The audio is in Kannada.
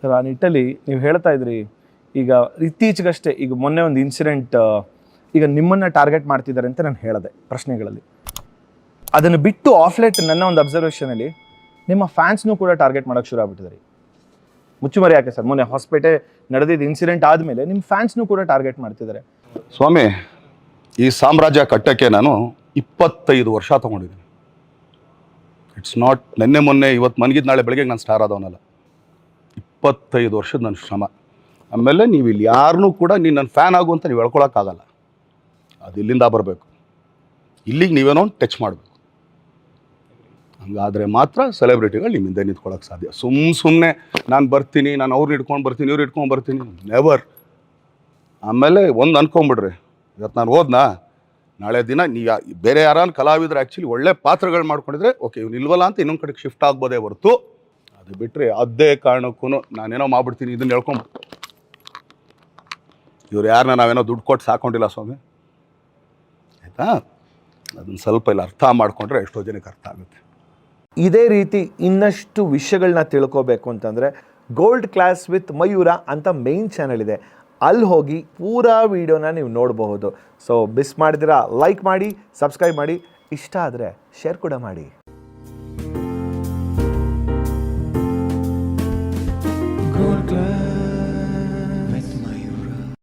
ಸರ್ ಆ ನಿಟ್ಟಲ್ಲಿ ನೀವು ಹೇಳ್ತಾ ಇದ್ರಿ ಈಗ ಇತ್ತೀಚೆಗಷ್ಟೇ ಈಗ ಮೊನ್ನೆ ಒಂದು ಇನ್ಸಿಡೆಂಟ್ ಈಗ ನಿಮ್ಮನ್ನು ಟಾರ್ಗೆಟ್ ಮಾಡ್ತಿದ್ದಾರೆ ಅಂತ ನಾನು ಹೇಳಿದೆ ಪ್ರಶ್ನೆಗಳಲ್ಲಿ. ಅದನ್ನು ಬಿಟ್ಟು ಆಫ್ಲೇಟ್ ನನ್ನ ಒಂದು ಅಬ್ಸರ್ವೇಷನಲ್ಲಿ ನಿಮ್ಮ ಫ್ಯಾನ್ಸ್ನೂ ಕೂಡ ಟಾರ್ಗೆಟ್ ಮಾಡೋಕ್ಕೆ ಶುರು ಆಗ್ಬಿಟ್ಟಿದ್ದಾರೆ. ಮುಚ್ಚುಮರೆ ಯಾಕೆ ಸರ್? ಮೊನ್ನೆ ಹಾಸ್ಪಿಟಲ್ ನಡೆದಿದ್ದ ಇನ್ಸಿಡೆಂಟ್ ಆದಮೇಲೆ ನಿಮ್ಮ ಫ್ಯಾನ್ಸ್ನೂ ಕೂಡ ಟಾರ್ಗೆಟ್ ಮಾಡ್ತಿದ್ದಾರೆ. ಸ್ವಾಮಿ, ಈ ಸಾಮ್ರಾಜ್ಯ ಕಟ್ಟಕ್ಕೆ ನಾನು 25 ವರ್ಷ ತೊಗೊಂಡಿದ್ದೀನಿ. ಇಟ್ಸ್ ನಾಟ್ ನೆನ್ನೆ ಮೊನ್ನೆ ಇವತ್ತು ಮನಗಿದ ನಾಳೆ ಬೆಳಗ್ಗೆ ನಾನು ಸ್ಟಾರ್ ಆದವನಲ್ಲ. 25 ವರ್ಷದ ನನ್ನ ಶ್ರಮ. ಆಮೇಲೆ ನೀವು ಇಲ್ಲಿ ಯಾರನ್ನೂ ಕೂಡ ನೀನು ನನ್ನ ಫ್ಯಾನ್ ಆಗು ಅಂತ ನೀವು ಹೇಳ್ಕೊಳಕ್ಕಾಗಲ್ಲ. ಅದು ಇಲ್ಲಿಂದ ಬರಬೇಕು, ಇಲ್ಲಿಗೆ ನೀವೇನೋ ಟಚ್ ಮಾಡಬೇಕು. ಹಂಗಾದರೆ ಮಾತ್ರ ಸೆಲೆಬ್ರಿಟಿಗಳು ನಿಮ್ಮ ಹಿಂದೆ ನಿಂತ್ಕೊಳ್ಳೋಕೆ ಸಾಧ್ಯ. ಸುಮ್ಮನೆ ನಾನು ಬರ್ತೀನಿ, ನಾನು ಅವ್ರನ್ನ ಇಟ್ಕೊಂಡು ಬರ್ತೀನಿ, ಇವ್ರು ಇಟ್ಕೊಂಡು ಬರ್ತೀನಿ, ನೆವರ್. ಆಮೇಲೆ ಒಂದು ಅನ್ಕೊಂಬಿಡ್ರಿ, ಇವತ್ತು ನಾನು ಹೋದ್ನಾ, ನಾಳೆ ದಿನ ನೀವು ಬೇರೆ ಯಾರನ್ನ ಕಲಾವಿದ್ರು ಆ್ಯಕ್ಚುಲಿ ಒಳ್ಳೆ ಪಾತ್ರಗಳು ಮಾಡ್ಕೊಂಡಿದ್ರೆ ಓಕೆ, ಇವ್ನು ಇಲ್ವಲ್ಲ ಅಂತ ಇನ್ನೊಂದು ಕಡೆಗೆ ಶಿಫ್ಟ್ ಆಗ್ಬೋದೇ ಹೊರತು, ಅದು ಬಿಟ್ಟರೆ ಅದೇ ಕಾರಣಕ್ಕೂ ನಾನೇನೋ ಮಾಡ್ಬಿಡ್ತೀನಿ ಇದನ್ನು ಹೇಳ್ಕೊಂಡು ಇವ್ರು ಯಾರನ್ನ ನಾವೇನೋ ದುಡ್ಡು ಕೊಟ್ಟು ಸಾಕೊಂಡಿಲ್ಲ ಸ್ವಾಮಿ, ಆಯಿತಾ? ಅದನ್ನು ಸ್ವಲ್ಪ ಇಲ್ಲಿ ಅರ್ಥ ಮಾಡಿಕೊಂಡ್ರೆ ಎಷ್ಟೋ ಜನಕ್ಕೆ ಅರ್ಥ ಆಗುತ್ತೆ. ಇದೇ ರೀತಿ ಇನ್ನಷ್ಟು ವಿಷಯಗಳನ್ನ ತಿಳ್ಕೋಬೇಕು ಅಂತಂದರೆ ಗೋಲ್ಡ್ ಕ್ಲಾಸ್ ವಿತ್ ಮಯೂರ ಅಂತ ಮೇನ್ ಚಾನಲ್ ಇದೆ, ಅಲ್ಲಿ ಹೋಗಿ ಪೂರಾ ವೀಡಿಯೋನ ನೀವು ನೋಡಬಹುದು. ಸೊ ಮಿಸ್ ಮಾಡಿದಿರಾ ಲೈಕ್ ಮಾಡಿ, ಸಬ್ಸ್ಕ್ರೈಬ್ ಮಾಡಿ, ಇಷ್ಟ ಆದರೆ ಶೇರ್ ಕೂಡ ಮಾಡಿ.